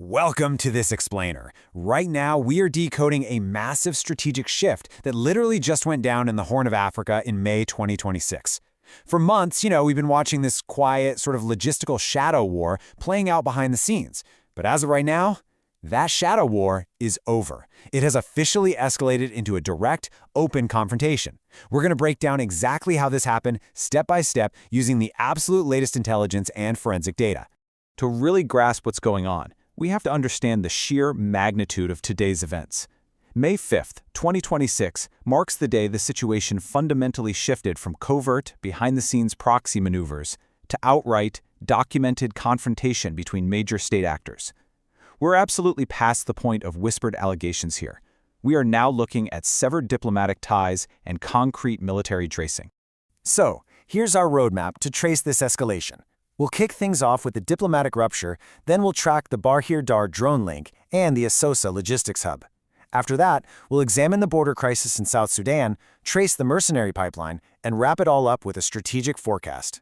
Welcome to this explainer. Right now, we are decoding a massive strategic shift that literally just went down in the Horn of Africa in May 2026. For months, we've been watching this quiet, sort of logistical shadow war playing out behind the scenes. But as of right now, that shadow war is over. It has officially escalated into a direct, open confrontation. We're going to break down exactly how this happened, step by step, using the absolute latest intelligence and forensic data. To really grasp what's going on, we have to understand the sheer magnitude of today's events. May 5th, 2026 marks the day the situation fundamentally shifted from covert, behind-the-scenes proxy maneuvers to outright, documented confrontation between major state actors. We're absolutely past the point of whispered allegations here. We are now looking at severed diplomatic ties and concrete military tracing. So, here's our roadmap to trace this escalation. We'll kick things off with the diplomatic rupture, then we'll track the Bahir Dar drone link and the Asosa logistics hub. After that, we'll examine the border crisis in South Sudan, trace the mercenary pipeline, and wrap it all up with a strategic forecast.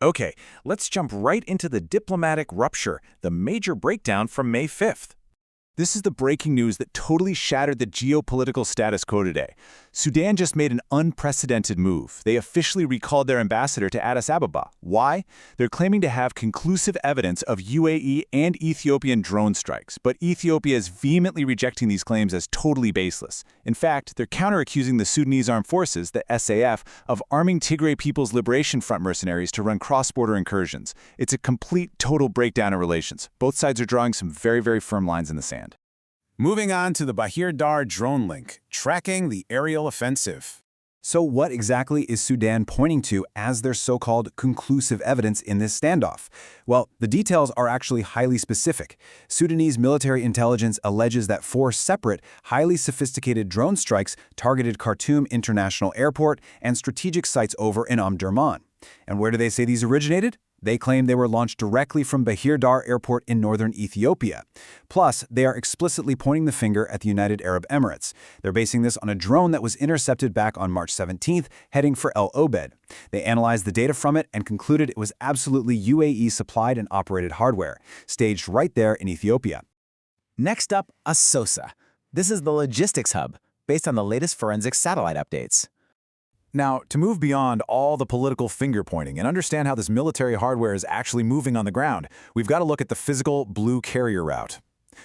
Okay, let's jump right into the diplomatic rupture, the major breakdown from May 5th. This is the breaking news that totally shattered the geopolitical status quo today. Sudan just made an unprecedented move. They officially recalled their ambassador to Addis Ababa. Why? They're claiming to have conclusive evidence of UAE and Ethiopian drone strikes, but Ethiopia is vehemently rejecting these claims as totally baseless. In fact, they're counter-accusing the Sudanese Armed Forces, the SAF, of arming Tigray People's Liberation Front mercenaries to run cross-border incursions. It's a complete, total breakdown in relations. Both sides are drawing some very, very firm lines in the sand. Moving on to the Bahir Dar drone link, tracking the aerial offensive. So what exactly is Sudan pointing to as their so-called conclusive evidence in this standoff? Well, the details are actually highly specific. Sudanese military intelligence alleges that 4 separate, highly sophisticated drone strikes targeted Khartoum International Airport and strategic sites over in Omdurman. And where do they say these originated? They claim they were launched directly from Bahir Dar Airport in northern Ethiopia. Plus, they are explicitly pointing the finger at the United Arab Emirates. They're basing this on a drone that was intercepted back on March 17th, heading for El Obeid. They analyzed the data from it and concluded it was absolutely UAE-supplied and operated hardware, staged right there in Ethiopia. Next up, Asosa. This is the logistics hub, based on the latest forensic satellite updates. Now, to move beyond all the political finger-pointing and understand how this military hardware is actually moving on the ground, we've got to look at the physical blue carrier route.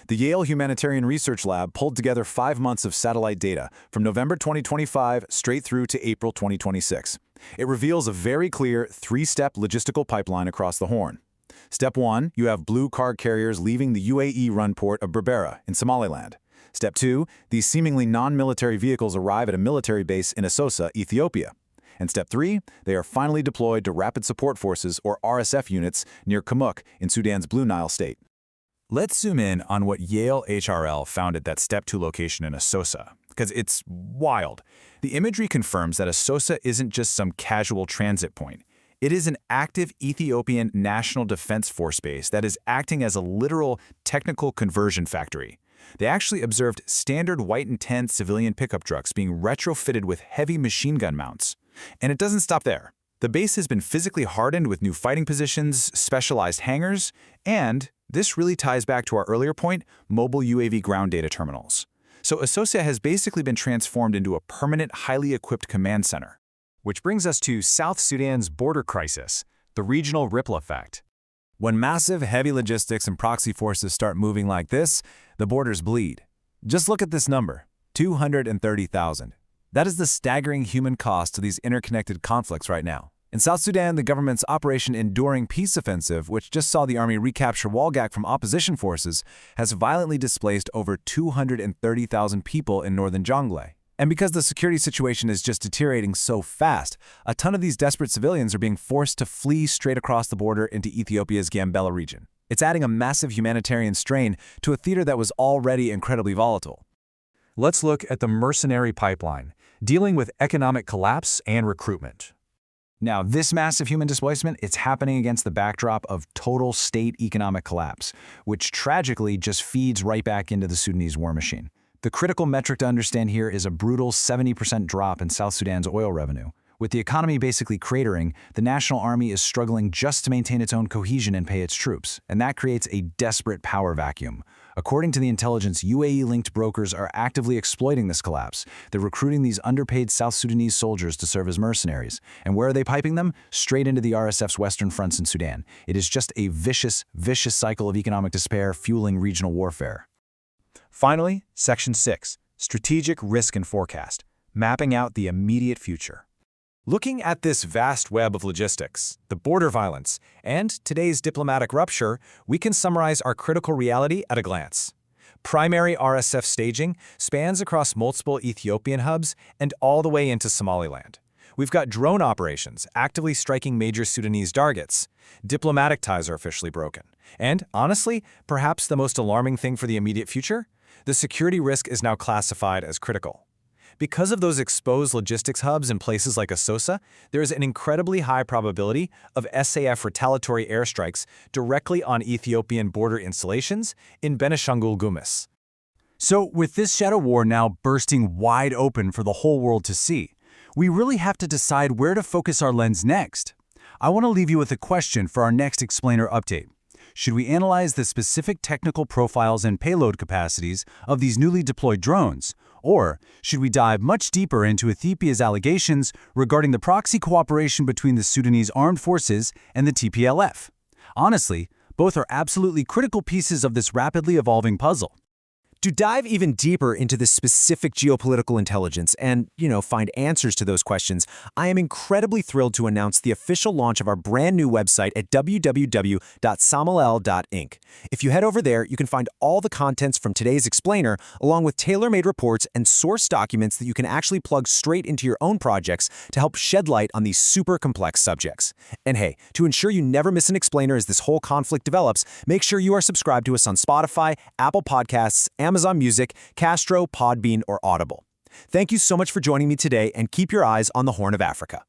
The Yale Humanitarian Research Lab pulled together 5 months of satellite data from November 2025 straight through to April 2026. It reveals a very clear 3-step logistical pipeline across the Horn. Step 1, you have blue car carriers leaving the UAE-run port of Berbera in Somaliland. Step 2, these seemingly non-military vehicles arrive at a military base in Asosa, Ethiopia. And Step 3, they are finally deployed to Rapid Support Forces, or RSF units, near Kamuk in Sudan's Blue Nile state. Let's zoom in on what Yale HRL found at that Step 2 location in Asosa, because it's wild. The imagery confirms that Asosa isn't just some casual transit point. It is an active Ethiopian National Defense Force base that is acting as a literal technical conversion factory. They actually observed standard white and tan civilian pickup trucks being retrofitted with heavy machine gun mounts. And it doesn't stop there. The base has been physically hardened with new fighting positions, specialized hangars, and this really ties back to our earlier point, mobile UAV ground data terminals. So Asosa has basically been transformed into a permanent, highly equipped command center. Which brings us to South Sudan's border crisis, the regional ripple effect. When massive, heavy logistics and proxy forces start moving like this, the borders bleed. Just look at this number, 230,000. That is the staggering human cost to these interconnected conflicts right now. In South Sudan, the government's Operation Enduring Peace Offensive, which just saw the army recapture Walgak from opposition forces, has violently displaced over 230,000 people in northern Jonglei. And because the security situation is just deteriorating so fast, a ton of these desperate civilians are being forced to flee straight across the border into Ethiopia's Gambela region. It's adding a massive humanitarian strain to a theater that was already incredibly volatile. Let's look at the mercenary pipeline, dealing with economic collapse and recruitment. Now, this massive human displacement, it's happening against the backdrop of total state economic collapse, which tragically just feeds right back into the Sudanese war machine. The critical metric to understand here is a brutal 70% drop in South Sudan's oil revenue, With the economy basically cratering, the national army is struggling just to maintain its own cohesion and pay its troops, and that creates a desperate power vacuum. According to the intelligence, UAE-linked brokers are actively exploiting this collapse. They're recruiting these underpaid South Sudanese soldiers to serve as mercenaries. And where are they piping them? Straight into the RSF's western fronts in Sudan. It is just a vicious, vicious cycle of economic despair fueling regional warfare. Finally, Section 6, Strategic Risk and Forecast, mapping out the immediate future. Looking at this vast web of logistics, the border violence, and today's diplomatic rupture, we can summarize our critical reality at a glance. Primary RSF staging spans across multiple Ethiopian hubs and all the way into Somaliland. We've got drone operations actively striking major Sudanese targets. Diplomatic ties are officially broken. And, honestly, perhaps the most alarming thing for the immediate future? The security risk is now classified as critical. Because of those exposed logistics hubs in places like Asosa, there is an incredibly high probability of SAF retaliatory airstrikes directly on Ethiopian border installations in Benishangul Gumuz. So, with this shadow war now bursting wide open for the whole world to see, we really have to decide where to focus our lens next. I want to leave you with a question for our next Explainer update. Should we analyze the specific technical profiles and payload capacities of these newly deployed drones? Or should we dive much deeper into Ethiopia's allegations regarding the proxy cooperation between the Sudanese Armed Forces and the TPLF? Honestly, both are absolutely critical pieces of this rapidly evolving puzzle. To dive even deeper into this specific geopolitical intelligence and, find answers to those questions, I am incredibly thrilled to announce the official launch of our brand new website at www.samalel.inc. If you head over there, you can find all the contents from today's explainer, along with tailor-made reports and source documents that you can actually plug straight into your own projects to help shed light on these super complex subjects. And hey, to ensure you never miss an explainer as this whole conflict develops, make sure you are subscribed to us on Spotify, Apple Podcasts, Amazon Music, Castro, Podbean, or Audible. Thank you so much for joining me today, and keep your eyes on the Horn of Africa.